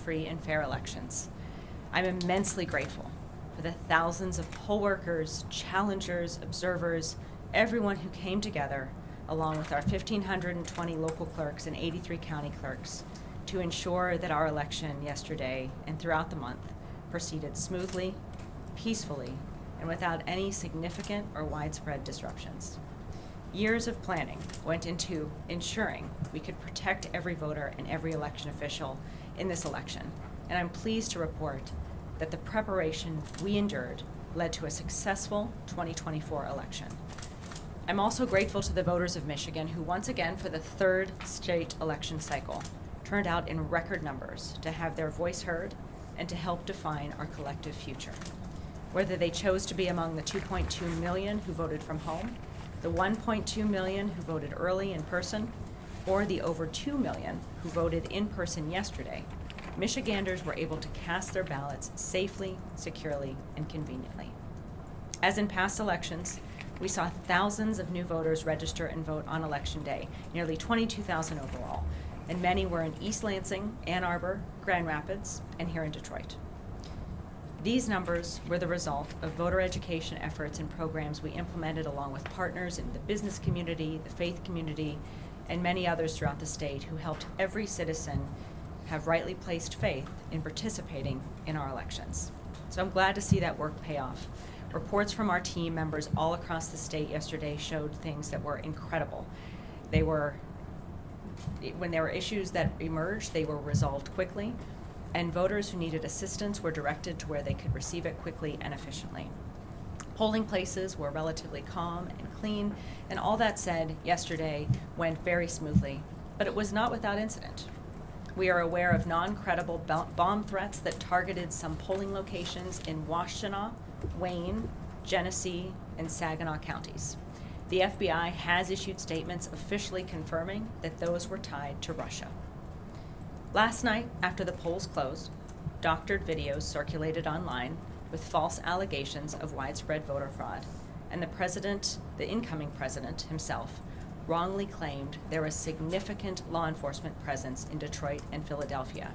free and fair elections. I'm immensely grateful for the thousands of poll workers, challengers, observers, everyone who came together, along with our 1,520 local clerks and 83 county clerks, to ensure that our election yesterday and throughout the month proceeded smoothly, peacefully, and without any significant or widespread disruptions. Years of planning went into ensuring we could protect every voter and every election official in this election, and I'm pleased to report that the preparation we endured led to a successful 2024 election. I'm also grateful to the voters of Michigan who once again, for the third straight election cycle, turned out in record numbers to have their voice heard and to help define our collective future. Whether they chose to be among the 2.2 million who voted from home, the 1.2 million who voted early in person, or the over 2 million who voted in person yesterday, Michiganders were able to cast their ballots safely, securely, and conveniently. As in past elections, we saw thousands of new voters register and vote on Election Day, nearly 22,000 overall, and many were in East Lansing, Ann Arbor, Grand Rapids, and here in Detroit. These numbers were the result of voter education efforts and programs we implemented along with partners in the business community, the faith community, and many others throughout the state who helped every citizen have rightly placed faith in participating in our elections. So I'm glad to see that work pay off. Reports from our team members all across the state yesterday showed things that were incredible. When there were issues that emerged, they were resolved quickly, and voters who needed assistance were directed to where they could receive it quickly and efficiently. Polling places were relatively calm and clean, and all that said, yesterday went very smoothly, but it was not without incident. We are aware of non-credible bomb threats that targeted some polling locations in Washtenaw, Wayne, Genesee, and Saginaw counties. The FBI has issued statements officially confirming that those were tied to Russia. Last night, after the polls closed, doctored videos circulated online with false allegations of widespread voter fraud, and the incoming president himself, wrongly claimed there was significant law enforcement presence in Detroit and Philadelphia.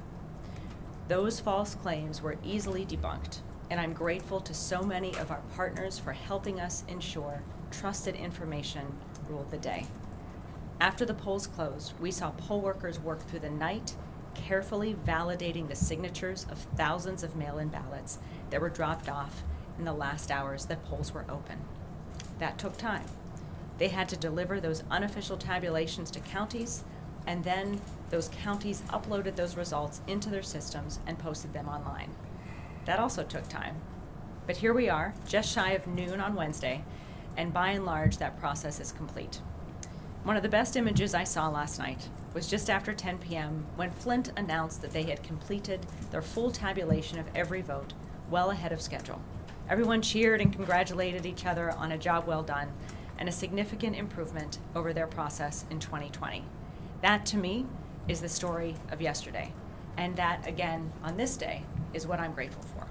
Those false claims were easily debunked, and I'm grateful to so many of our partners for helping us ensure trusted information ruled the day. After the polls closed, we saw poll workers work through the night, carefully validating the signatures of thousands of mail-in ballots that were dropped off in the last hours that polls were open. That took time. They had to deliver those unofficial tabulations to counties, and then those counties uploaded those results into their systems and posted them online. That also took time. But here we are, just shy of noon on Wednesday, and by and large, that process is complete. One of the best images I saw last night was just after 10 p.m. when Flint announced that they had completed their full tabulation of every vote well ahead of schedule. Everyone cheered and congratulated each other on a job well done and a significant improvement over their process in 2020. That, to me, is the story of yesterday. And that, again, on this day, is what I'm grateful for.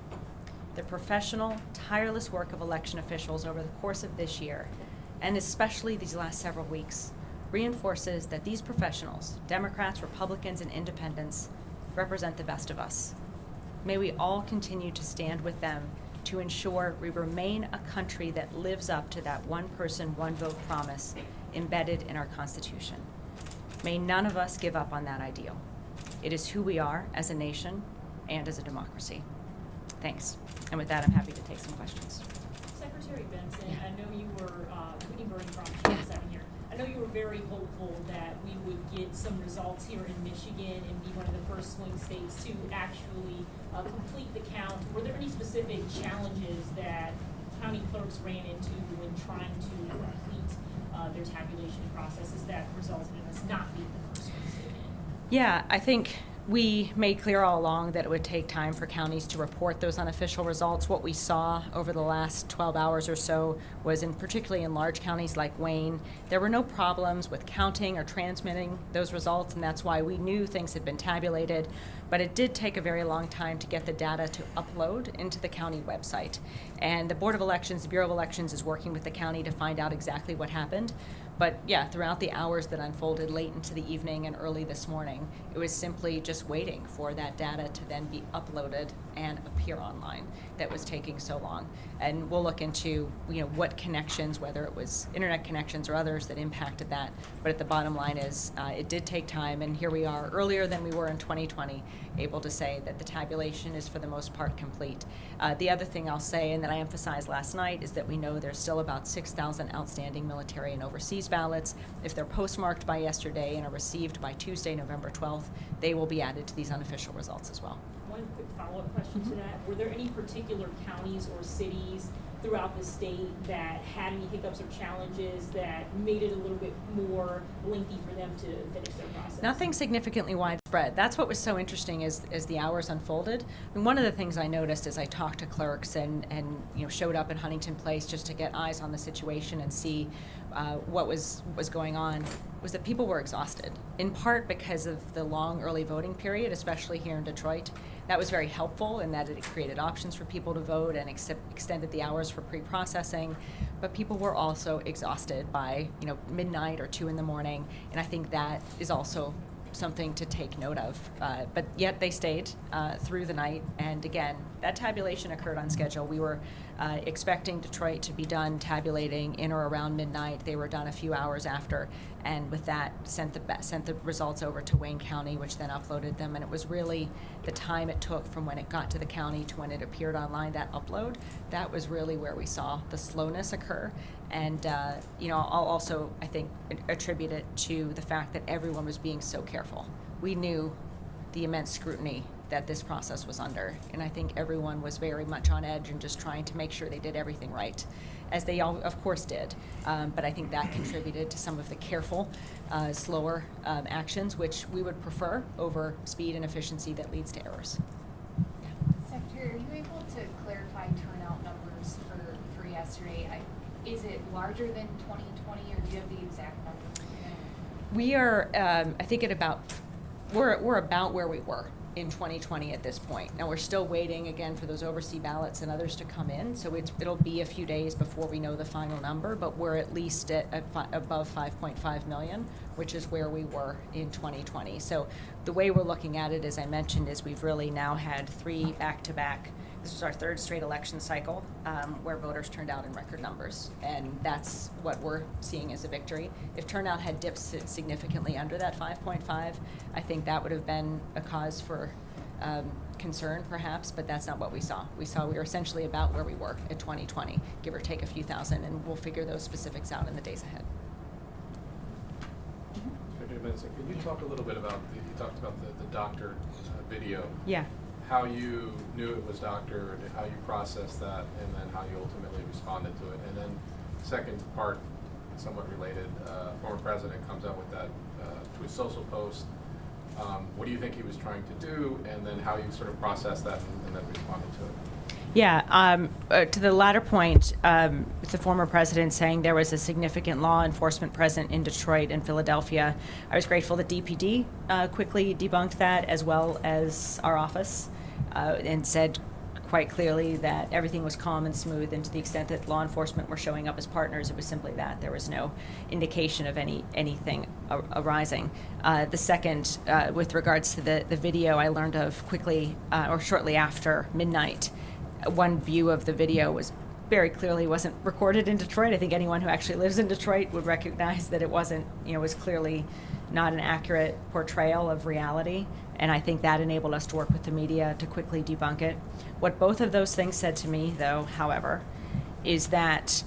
The professional, tireless work of election officials over the course of this year, and especially these last several weeks, reinforces that these professionals, Democrats, Republicans, and independents, represent the best of us. May we all continue to stand with them to ensure we remain a country that lives up to that one person, one vote promise embedded in our Constitution. May none of us give up on that ideal. It is who we are as a nation and as a democracy. Thanks. And with that, I'm happy to take some questions. Secretary Benson, I know you were, here. I know you were very hopeful that we would get some results here in Michigan and be one of the first swing states to actually complete the count. Were there any specific challenges that county clerks ran into when trying to complete their tabulation processes that resulted in us not being the first swing state? Yeah, I think we made clear all along that it would take time for counties to report those unofficial results. What we saw over the last 12 hours or so was, particularly in large counties like Wayne, there were no problems with counting or transmitting those results, and that's why we knew things had been tabulated. But it did take a very long time to get the data to upload into the county website. And the Board of Elections, the Bureau of Elections, is working with the county to find out exactly what happened. But yeah, throughout the hours that unfolded late into the evening and early this morning, it was simply just waiting for that data to then be uploaded and appear online that was taking so long. And we'll look into, what connections, whether it was internet connections or others that impacted that. But at the bottom line is, it did take time, and here we are, earlier than we were in 2020, able to say that the tabulation is for the most part complete. The other thing I'll say, and that I emphasized last night, is that we know there's still about 6,000 outstanding military and overseas ballots. If they're postmarked by yesterday and are received by Tuesday, November 12th, they will be added to these unofficial results as well. One quick follow-up question to that. Were there any particular counties or cities throughout the state that had any hiccups or challenges that made it a little bit more lengthy for them to finish their process? Nothing significantly widespread. That's what was so interesting as the hours unfolded. And one of the things I noticed as I talked to clerks and showed up in Huntington Place just to get eyes on the situation and see what was going on, was that people were exhausted, in part because of the long early voting period, especially here in Detroit. That was very helpful in that it created options for people to vote and extended the hours for pre-processing. But people were also exhausted by midnight or 2 in the morning, and I think that is also something to take note of. But yet they stayed through the night, and again, that tabulation occurred on schedule. We were expecting Detroit to be done tabulating in or around midnight. They were done a few hours after, and with that sent the results over to Wayne County, which then uploaded them. And it was really the time it took from when it got to the county to when it appeared online, that upload, that was really where we saw the slowness occur. And I'll also, I think, attribute it to the fact that everyone was being so careful. We knew the immense scrutiny that this process was under, and I think everyone was very much on edge and just trying to make sure they did everything right, as they all, of course, did. But I think that contributed to some of the careful, slower actions, which we would prefer over speed and efficiency that leads to errors. Secretary, are you able to clarify turnout numbers for yesterday? Is it larger than 2020, or do you have the exact number? We are, I think, we're about where we were in 2020 at this point. Now we're still waiting again for those overseas ballots and others to come in, so it'll be a few days before we know the final number, but we're at least above 5.5 million, which is where we were in 2020. So the way we're looking at it, as I mentioned, is we've really now had 3 back-to-back. This was our 3rd straight election cycle where voters turned out in record numbers, and that's what we're seeing as a victory. If turnout had dipped significantly under that 5.5, I think that would have been a cause for concern, perhaps, but that's not what we saw. We were essentially about where we were at 2020, give or take a few thousand, and we'll figure those specifics out in the days ahead. Secretary Benson, can you talk a little bit about, you talked about the doctor video. Yeah. How you knew it was doctored, how you processed that, and then how you ultimately responded to it. And then second part, somewhat related, former president comes out with that to his social post. What do you think he was trying to do, and then how you sort of processed that and then responded to it? Yeah, to the latter point, the former president saying there was a significant law enforcement present in Detroit and Philadelphia, I was grateful that DPD quickly debunked that, as well as our office, and said quite clearly that everything was calm and smooth, and to the extent that law enforcement were showing up as partners, it was simply that. There was no indication of anything arising. The second, with regards to the video, I learned of quickly or shortly after midnight. One view of the video was very clearly wasn't recorded in Detroit. I think anyone who actually lives in Detroit would recognize that it wasn't, was clearly not an accurate portrayal of reality. And I think that enabled us to work with the media to quickly debunk it. What both of those things said to me, though, however, is that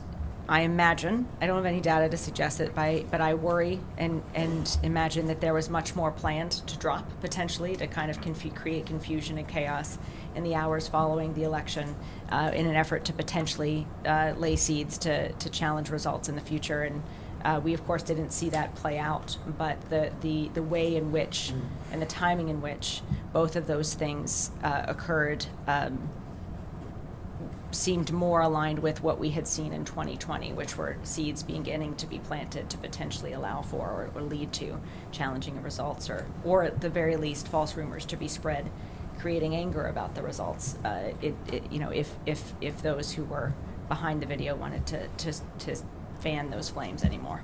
I imagine, I don't have any data to suggest it, but I worry and imagine that there was much more planned to drop, potentially, to kind of create confusion and chaos in the hours following the election in an effort to potentially lay seeds to challenge results in the future. And we, of course, didn't see that play out, but the way in which and the timing in which both of those things occurred seemed more aligned with what we had seen in 2020, which were seeds beginning to be planted to potentially allow for or lead to challenging results, or at the very least, false rumors to be spread, creating anger about the results. If those who were behind the video wanted to fan those flames anymore.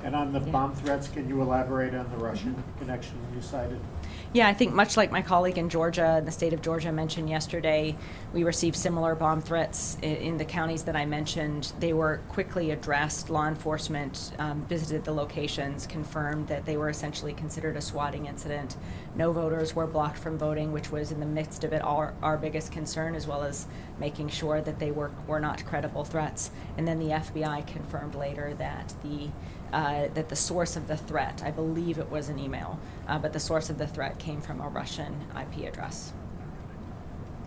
And on the Yeah. bomb threats, can you elaborate on the Russian connection you cited? Yeah, I think much like my colleague in Georgia, in the state of Georgia mentioned yesterday, we received similar bomb threats in the counties that I mentioned. They were quickly addressed. Law enforcement visited the locations, confirmed that they were essentially considered a swatting incident. No voters were blocked from voting, which was in the midst of it our biggest concern, as well as making sure that they were not credible threats. And then the FBI confirmed later that the source of the threat, I believe it was an email, but the source of the threat came from a Russian IP address.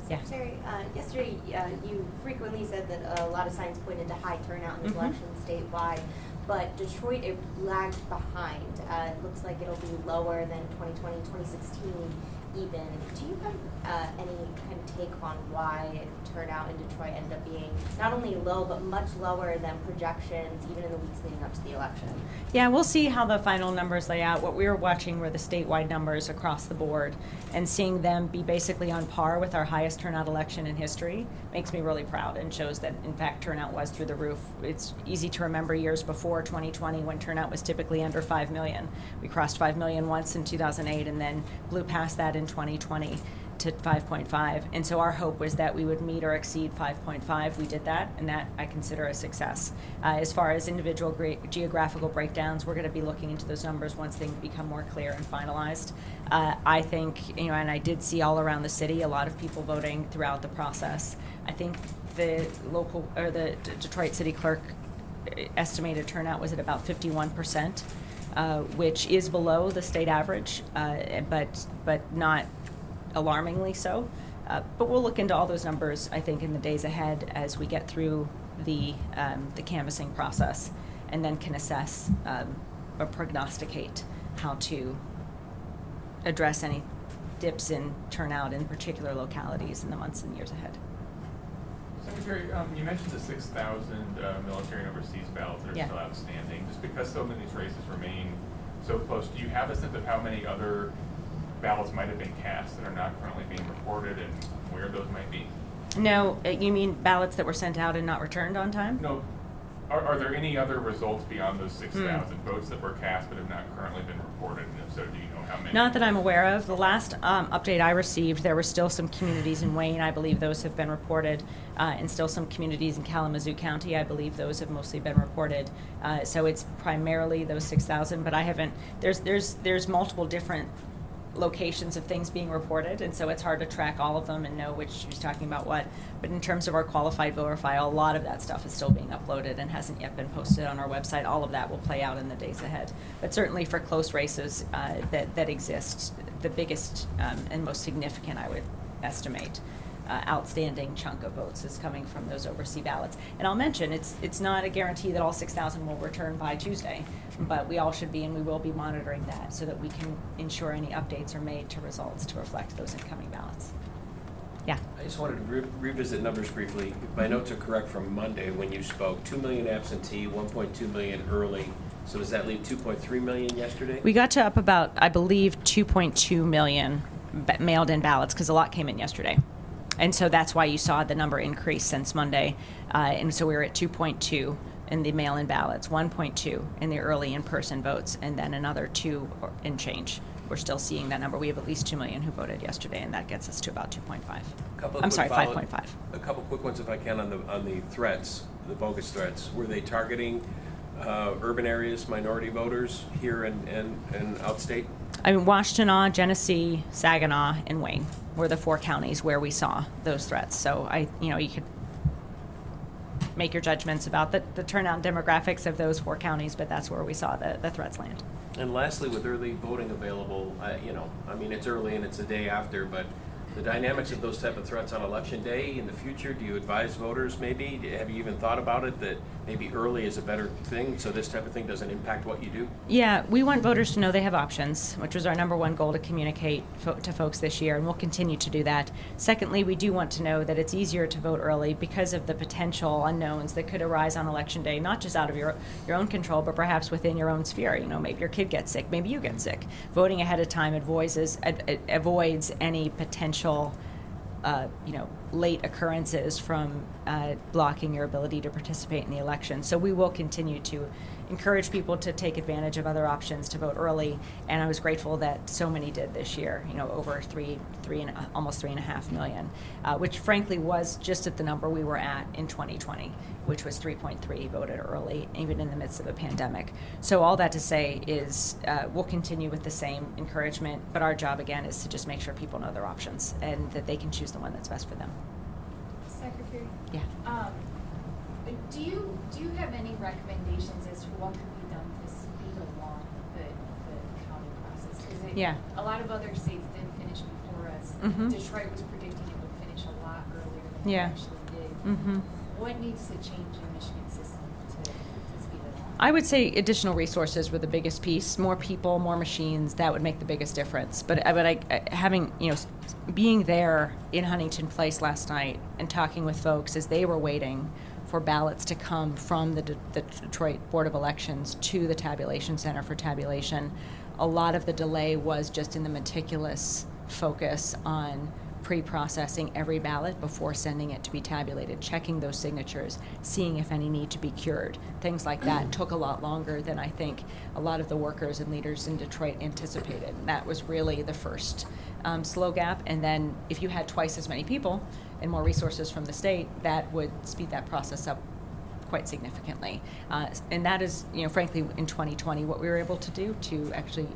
Yeah. Secretary, yesterday you frequently said that a lot of signs pointed to high turnout in this Mhm. election statewide, but Detroit, it lagged behind. It looks like it'll be lower than 2020, 2016 even. Do you have any kind of take on why turnout in Detroit ended up being not only low, but much lower than projections, even in the weeks leading up to the election? Yeah, we'll see how the final numbers lay out. What we were watching were the statewide numbers across the board, and seeing them be basically on par with our highest turnout election in history makes me really proud and shows that, in fact, turnout was through the roof. It's easy to remember years before 2020 when turnout was typically under 5 million. We crossed 5 million once in 2008 and then blew past that in 2020 to 5.5. And so our hope was that we would meet or exceed 5.5. We did that, and that I consider a success. As far as individual geographical breakdowns, we're going to be looking into those numbers once they become more clear and finalized. I think, and I did see all around the city a lot of people voting throughout the process. I think the Detroit City Clerk estimated turnout was at about 51%, which is below the state average, but not alarmingly so. But we'll look into all those numbers, I think, in the days ahead as we get through the canvassing process, and then can assess or prognosticate how to address any dips in turnout in particular localities in the months and years ahead. Secretary, you mentioned the 6,000 military and overseas ballots that are Yeah. still outstanding. Just because so many of these races remain so close, do you have a sense of how many other ballots might have been cast that are not currently being reported and where those might be? No, you mean ballots that were sent out and not returned on time? No. Are there any other results beyond those 6,000 votes that were cast but have not currently been reported? And if so, do you know how many? Not that I'm aware of. The last update I received, there were still some communities in Wayne, I believe those have been reported, and still some communities in Kalamazoo County, I believe those have mostly been reported. So it's primarily those 6,000, but I haven't, there's multiple different locations of things being reported, and so it's hard to track all of them and know which who's talking about what. But in terms of our qualified voter file, a lot of that stuff is still being uploaded and hasn't yet been posted on our website. All of that will play out in the days ahead. But certainly for close races that exist, the biggest and most significant, I would estimate, outstanding chunk of votes is coming from those overseas ballots. And I'll mention, it's not a guarantee that all 6,000 will return by Tuesday, but we all should be, and we will be monitoring that so that we can ensure any updates are made to results to reflect those incoming ballots. Yeah. I just wanted to revisit numbers briefly. If my notes are correct from Monday when you spoke, 2 million absentee, 1.2 million early. So does that leave 2.3 million yesterday? We got to up about, I believe, 2.2 million mailed in ballots because a lot came in yesterday. And so that's why you saw the number increase since Monday. And so we were at 2.2 in the mail-in ballots, 1.2 in the early in-person votes, and then another 2 in change. We're still seeing that number. We have at least 2 million who voted yesterday, and that gets us to about 2.5. I'm sorry, 5.5. A couple quick ones, if I can, on the threats, the bogus threats. Were they targeting urban areas, minority voters here and outstate? I mean, Washtenaw, Genesee, Saginaw, and Wayne were the 4 counties where we saw those threats. So you could make your judgments about the turnout demographics of those 4 counties, but that's where we saw the threats land. And lastly, with early voting available, it's early and it's the day after, but the dynamics of those type of threats on election day in the future, do you advise voters maybe? Have you even thought about it, that maybe early is a better thing so this type of thing doesn't impact what you do? Yeah, we want voters to know they have options, which was our number one goal to communicate to folks this year, and we'll continue to do that. Secondly, we do want to know that it's easier to vote early because of the potential unknowns that could arise on election day, not just out of your own control, but perhaps within your own sphere. Maybe your kid gets sick, maybe you get sick. Voting ahead of time avoids any potential late occurrences from blocking your ability to participate in the election. So we will continue to encourage people to take advantage of other options to vote early, and I was grateful that so many did this year. Over almost 3.5 million, which frankly was just at the number we were at in 2020, which was 3.3 voted early, even in the midst of a pandemic. So all that to say is we'll continue with the same encouragement, but our job again is to just make sure people know their options and that they can choose the one that's best for them. Secretary? Yeah. Do you have any recommendations as to what could be done to speed along the counting process? Because Yeah. a lot of other states didn't finish before us. Mhm. Detroit was predicting it would finish a lot earlier than Yeah. it actually did. Mm-hmm. What needs to change in Michigan's system to speed it along? I would say additional resources were the biggest piece. More people, more machines, that would make the biggest difference. But having, being there in Huntington Place last night and talking with folks as they were waiting for ballots to come from the Detroit Board of Elections to the tabulation center for tabulation, a lot of the delay was just in the meticulous focus on pre-processing every ballot before sending it to be tabulated, checking those signatures, seeing if any need to be cured. Things like that took a lot longer than I think a lot of the workers and leaders in Detroit anticipated. That was really the first slow gap. And then if you had twice as many people and more resources from the state, that would speed that process up quite significantly. And that is, frankly, in 2020, what we were able to do to actually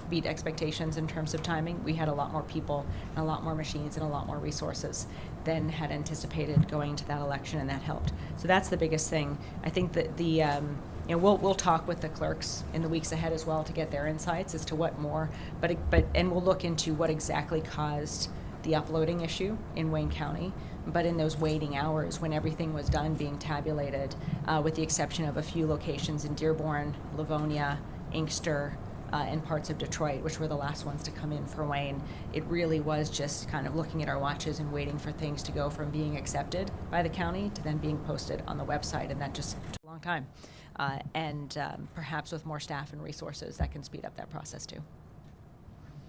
beat expectations in terms of timing. We had a lot more people and a lot more machines and a lot more resources than had anticipated going into that election, and that helped. So that's the biggest thing. I think that we'll talk with the clerks in the weeks ahead as well to get their insights as to what more, and we'll look into what exactly caused the uploading issue in Wayne County. But in those waiting hours when everything was done being tabulated, with the exception of a few locations in Dearborn, Livonia, Inkster, and parts of Detroit, which were the last ones to come in for Wayne, it really was just kind of looking at our watches and waiting for things to go from being accepted by the county to then being posted on the website, and that just took a long time. Perhaps with more staff and resources, that can speed up that process too.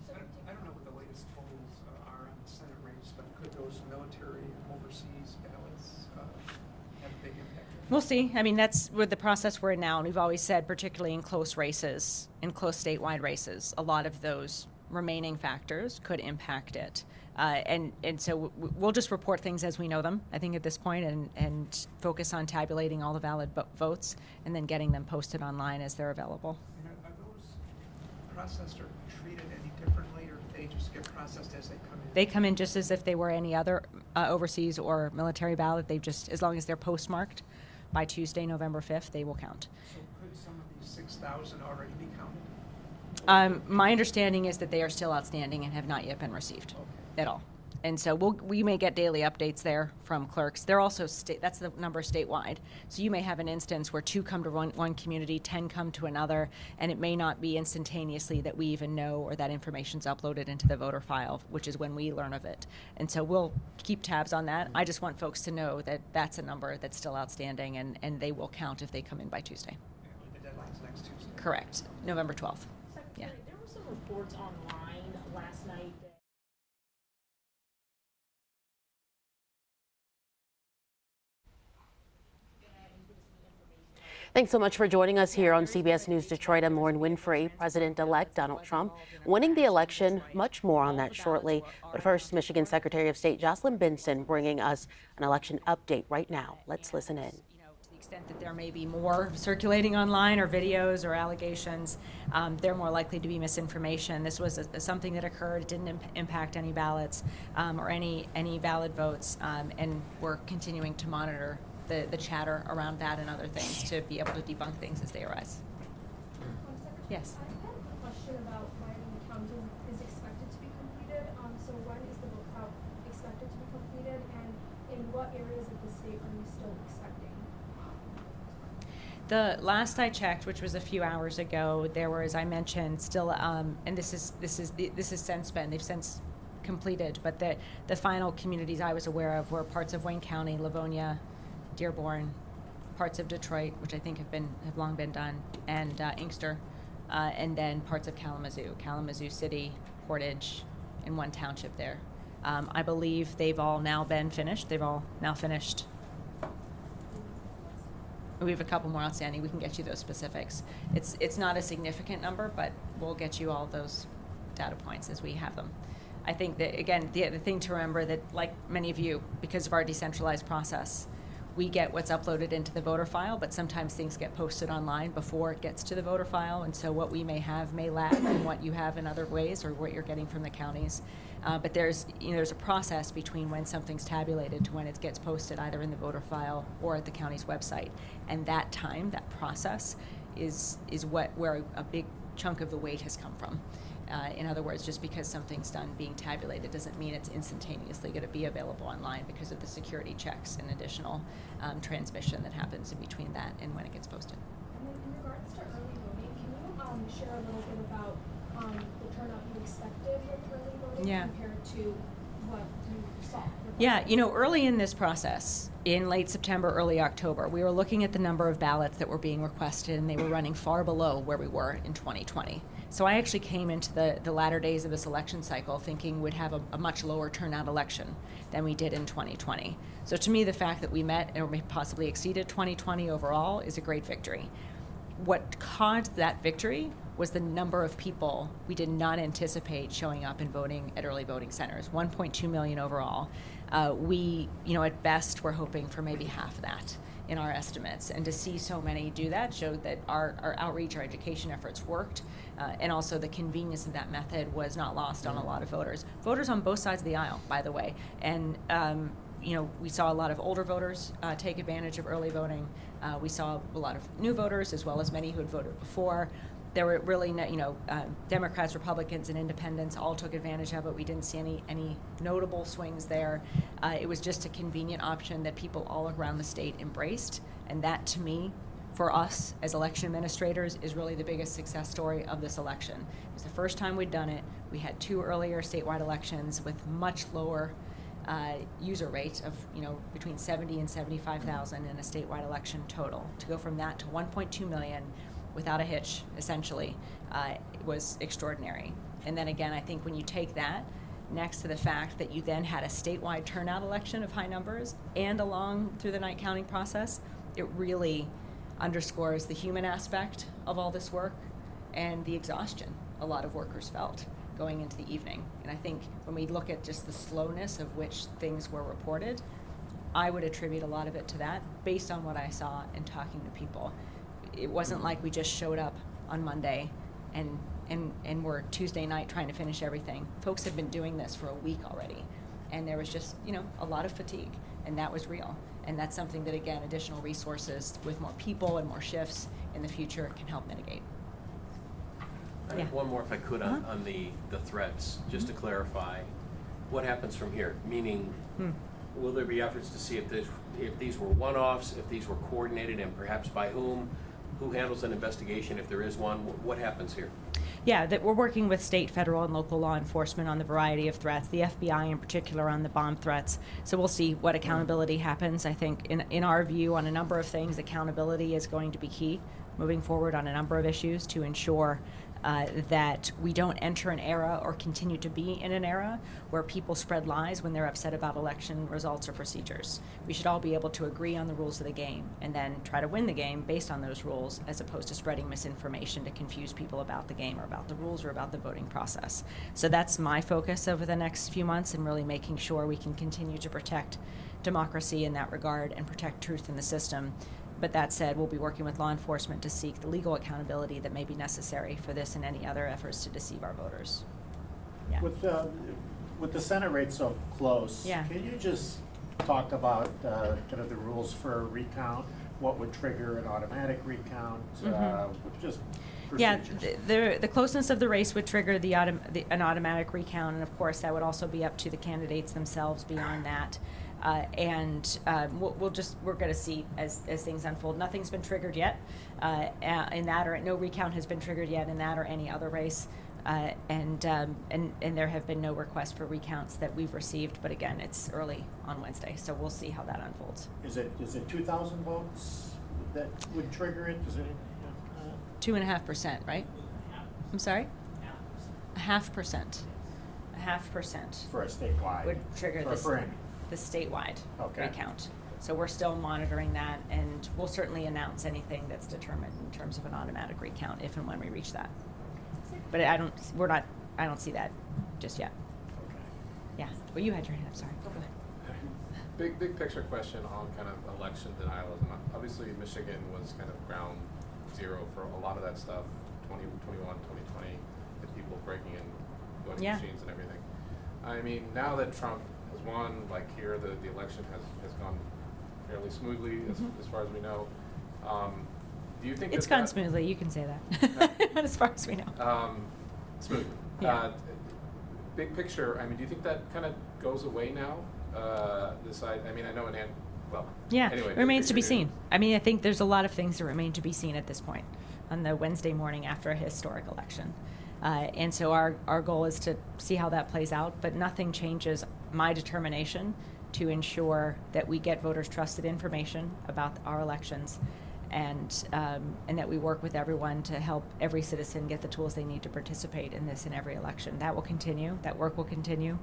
I don't know what the latest totals are on the Senate race, but could those military and overseas ballots have a big impact? We'll see. I mean, that's with the process we're in now, and we've always said, particularly in close races, in close statewide races, a lot of those remaining factors could impact it. And so we'll just report things as we know them, I think, at this point, and focus on tabulating all the valid votes and then getting them posted online as they're available. And are those processed or treated any differently, or do they just get processed as they come in? They come in just as if they were any other overseas or military ballot. They just, as long as they're postmarked by Tuesday, November 5th, they will count. So could some of these 6,000 already be counted? My understanding is that they are still outstanding and have not yet been received at all. And so we may get daily updates there from clerks. They're also that's the number statewide. So you may have an instance where 2 come to one community, 10 come to another, and it may not be instantaneously that we even know or that information's uploaded into the voter file, which is when we learn of it. And so we'll keep tabs on that. I just want folks to know that that's a number that's still outstanding, and they will count if they come in by Tuesday. The deadline's next Tuesday. Correct. November 12th. Secretary, Yeah. there were some reports online last night that Thanks so much for joining us here on CBS News Detroit. I'm Lauren Winfrey. President-elect Donald Trump winning the election. Much more on that shortly. But first, Michigan Secretary of State Jocelyn Benson bringing us an election update right now. Let's listen in. To the extent that there may be more circulating online or videos or allegations, they're more likely to be misinformation. This was something that occurred. It didn't impact any ballots or any valid votes, and we're continuing to monitor the chatter around that and other things to be able to debunk things as they arise. Yes. I have a question about when the counting is expected to be completed. So when is the vote count expected to be completed, and in what areas of the state are you still expecting? The last I checked, which was a few hours ago, there were, as I mentioned, still, and this is they've since completed, but the final communities I was aware of were parts of Wayne County, Livonia, Dearborn, parts of Detroit, which I think have long been done, and Inkster, and then parts of Kalamazoo City, Portage, and one township there. I believe they've all now been finished. They've all now finished. we have a couple more outstanding. We can get you those specifics. It's not a significant number, but we'll get you all those data points as we have them. I think that, again, the thing to remember that, like many of you, because of our decentralized process, we get what's uploaded into the voter file, but sometimes things get posted online before it gets to the voter file, and so what we may have may lag from what you have in other ways or what you're getting from the counties. But there's a process between when something's tabulated to when it gets posted either in the voter file or at the county's website, and that time, that process, is where a big chunk of the weight has come from. In other words, just because something's done being tabulated doesn't mean it's instantaneously going to be available online because of the security checks and additional transmission that happens in between that and when it gets posted. And then in regards to early voting, can you share a little bit about the turnout you expected with early voting compared to what you saw? Yeah, early in this process, in late September, early October, we were looking at the number of ballots that were being requested, and they were running far below where we were in 2020. So I actually came into the latter days of this election cycle thinking we'd have a much lower turnout election than we did in 2020. So to me, the fact that we met or possibly exceeded 2020 overall is a great victory. What caused that victory was the number of people we did not anticipate showing up and voting at early voting centers, 1.2 million overall. We, at best, we're hoping for maybe half of that in our estimates. And to see so many do that showed that our outreach, our education efforts worked, and also the convenience of that method was not lost on a lot of voters. Voters on both sides of the aisle, by the way. And we saw a lot of older voters take advantage of early voting. We saw a lot of new voters, as well as many who had voted before. There were really, Democrats, Republicans, and independents all took advantage of it. We didn't see any notable swings there. It was just a convenient option that people all around the state embraced. And that, to me, for us as election administrators, is really the biggest success story of this election. It was the first time we'd done it. We had 2 earlier statewide elections with much lower user rate of between 70 and 75,000 in a statewide election total. To go from that to 1.2 million without a hitch, essentially, was extraordinary. And then again, I think when you take that next to the fact that you then had a statewide turnout election of high numbers and along through the night counting process, it really underscores the human aspect of all this work and the exhaustion a lot of workers felt going into the evening. And I think when we look at just the slowness of which things were reported, I would attribute a lot of it to that based on what I saw in talking to people. It wasn't like we just showed up on Monday and we're Tuesday night trying to finish everything. Folks have been doing this for a week already. And there was just, a lot of fatigue, and that was real. And that's something that, again, additional resources with more people and more shifts in the future can help mitigate. I have one more, if I could, on the threats, just to clarify. What happens from here? Meaning, will there be efforts to see if these were one-offs, if these were coordinated, and perhaps by whom? Who handles an investigation if there is one? What happens here? Yeah, that we're working with state, federal, and local law enforcement on the variety of threats, the FBI in particular on the bomb threats. So we'll see what accountability happens. I think in our view on a number of things, accountability is going to be key moving forward on a number of issues to ensure that we don't enter an era or continue to be in an era where people spread lies when they're upset about election results or procedures. We should all be able to agree on the rules of the game and then try to win the game based on those rules, as opposed to spreading misinformation to confuse people about the game or about the rules or about the voting process. So that's my focus over the next few months, and really making sure we can continue to protect democracy in that regard and protect truth in the system. But that said, we'll be working with law enforcement to seek the legal accountability that may be necessary for this and any other efforts to deceive our voters. Yeah. With the Senate race so close, Yeah. can you just talk about kind of the rules for a recount? What would trigger an automatic recount? Just procedures. Yeah, the closeness of the race would trigger an automatic recount, and of course that would also be up to the candidates themselves beyond that. We're going to see as things unfold. Nothing's been triggered yet in that, or no recount has been triggered yet in that or any other race, and there have been no requests for recounts that we've received. But again, it's early on Wednesday, so we'll see how that unfolds. Is it 2,000 votes that would trigger it? Is it 2.5%, right? I'm sorry? 0.5%. 0.5% for a statewide would trigger for any. the statewide Okay. recount. So we're still monitoring that, and we'll certainly announce anything that's determined in terms of an automatic recount if and when we reach that. But I don't see that just yet. Okay. Yeah, well, you had your hand up, sorry. Go ahead. Big picture question on kind of election denialism. Obviously, Michigan was kind of ground zero for a lot of that stuff, 2021, 2020, with people breaking in voting Yeah. machines and everything. I mean, now that Trump has won, like here, the election has gone fairly smoothly as far as we know. Do you think It's that gone smoothly, you can say that, as far as we know. Smoothly. Yeah. Big picture, I mean, do you think that kind of goes away now? I mean, I know Yeah, anyway, it remains to be big seen. picture. I mean, I think there's a lot of things that remain to be seen at this point on the Wednesday morning after a historic election. And so our goal is to see how that plays out, but nothing changes my determination to ensure that we get voters trusted information about our elections, and that we work with everyone to help every citizen get the tools they need to participate in this in every election. That will continue. That work will continue,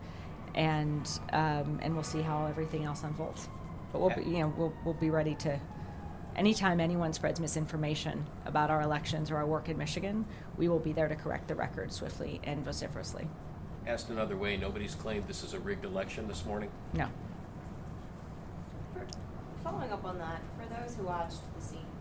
and we'll see how everything else unfolds. But we'll be ready to. Anytime anyone spreads misinformation about our elections or our work in Michigan, we will be there to correct the record swiftly and vociferously. Asked another way, nobody's claimed this is a rigged election this morning? No. Following up on that, for those who watched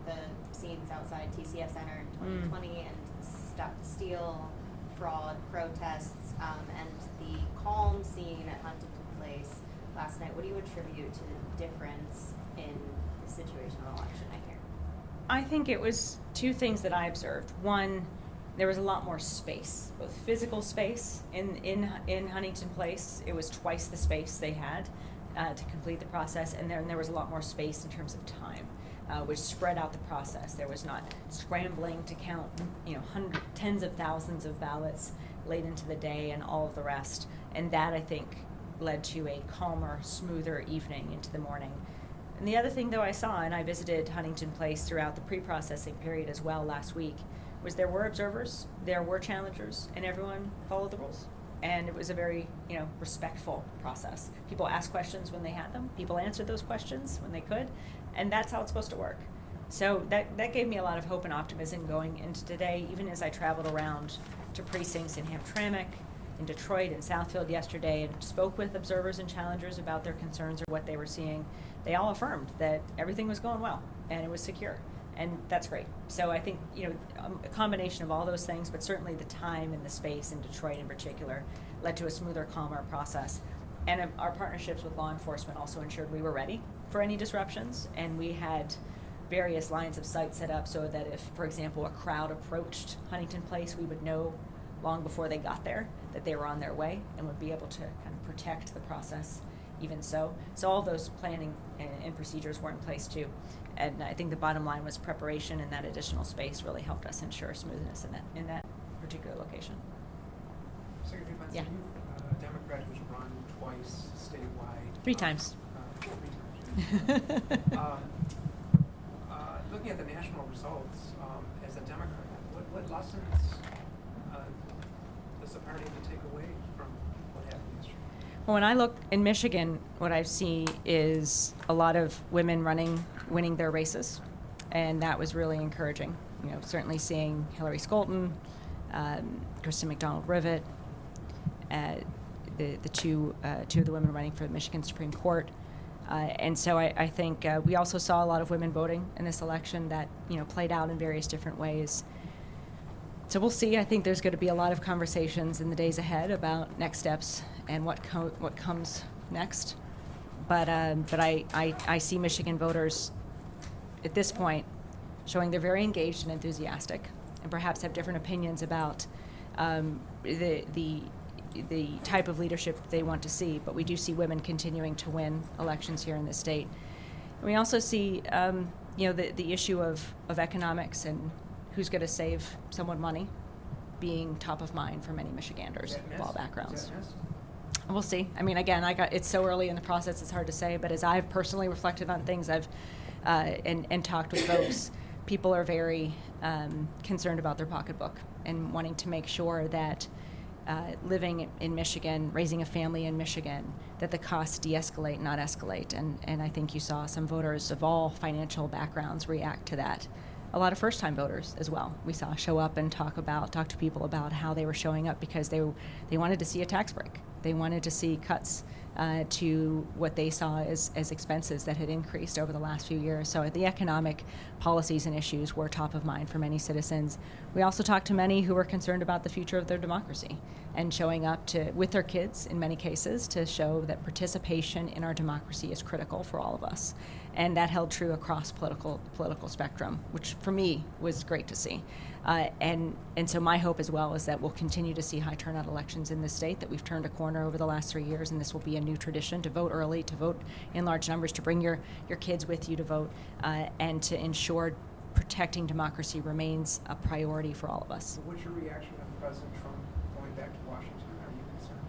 the scenes outside TCF Center in 2020 and Stop the Steal, fraud, protests, and the calm scene at Huntington Place last night, what do you attribute to the difference in the situational election night here? I think it was two things that I observed. One, there was a lot more space, both physical space in Huntington Place. It was twice the space they had to complete the process, and then there was a lot more space in terms of time, which spread out the process. There was not scrambling to count, tens of thousands of ballots late into the day and all of the rest. And that, I think, led to a calmer, smoother evening into the morning. And the other thing, though, I saw, and I visited Huntington Place throughout the pre-processing period as well last week, was there were observers, there were challengers, and everyone followed the rules. And it was a very, respectful process. People asked questions when they had them. People answered those questions when they could. And that's how it's supposed to work. So that gave me a lot of hope and optimism going into today, even as I traveled around to precincts in Hamtramck, in Detroit, and Southfield yesterday, and spoke with observers and challengers about their concerns or what they were seeing. They all affirmed that everything was going well and it was secure. And that's great. So I think, a combination of all those things, but certainly the time and the space in Detroit in particular led to a smoother, calmer process. And our partnerships with law enforcement also ensured we were ready for any disruptions. And we had various lines of sight set up so that if, for example, a crowd approached Huntington Place, we would know long before they got there that they were on their way and would be able to kind of protect the process even so. So all those planning and procedures were in place too. And I think the bottom line was preparation, and that additional space really helped us ensure smoothness in that particular location. Secretary Benson, Yeah. you're a Democrat who's run twice statewide. 3 times. 3 times. Looking at the national results, as a Democrat, what lessons does the party have to take away from what happened yesterday? Well, when I look in Michigan, what I see is a lot of women winning their races, and that was really encouraging. Certainly seeing Hillary Scholten, Kristen McDonald-Rivet, the two of the women running for the Michigan Supreme Court. And so I think we also saw a lot of women voting in this election that played out in various different ways. So we'll see. I think there's going to be a lot of conversations in the days ahead about next steps and what comes next. But I see Michigan voters at this point showing they're very engaged and enthusiastic, and perhaps have different opinions about the type of leadership they want to see. But we do see women continuing to win elections here in the state. And we also see the issue of economics and who's going to save someone money being top of mind for many Michiganders of all backgrounds. We'll see. I mean, again, it's so early in the process, it's hard to say, but as I've personally reflected on things and talked with folks, people are very concerned about their pocketbook and wanting to make sure that living in Michigan, raising a family in Michigan, that the costs de-escalate, not escalate. And I think you saw some voters of all financial backgrounds react to that. A lot of first-time voters as well. We saw show up and talk to people about how they were showing up because they wanted to see a tax break. They wanted to see cuts to what they saw as expenses that had increased over the last few years. So the economic policies and issues were top of mind for many citizens. We also talked to many who were concerned about the future of their democracy and showing up with their kids in many cases to show that participation in our democracy is critical for all of us. And that held true across political spectrum, which for me was great to see. And so my hope as well is that we'll continue to see high turnout elections in this state, that we've turned a corner over the last 3 years, and this will be a new tradition to vote early, to vote in large numbers, to bring your kids with you to vote, and to ensure protecting democracy remains a priority for all of us. So what's your reaction on President Trump going back to Washington? Are you concerned?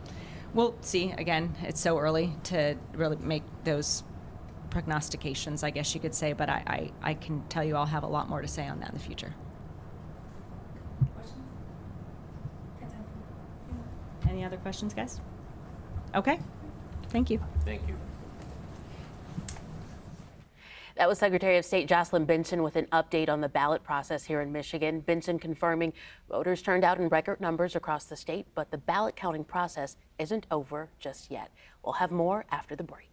We'll see. Again, it's so early to really make those prognostications, I guess you could say, but I can tell you I'll have a lot more to say on that in the future. Questions? Any other questions, guys? Okay. Thank you. Thank you. That was Secretary of State Jocelyn Benson with an update on the ballot process here in Michigan. Benson confirming voters turned out in record numbers across the state, but the ballot counting process isn't over just yet. We'll have more after the break.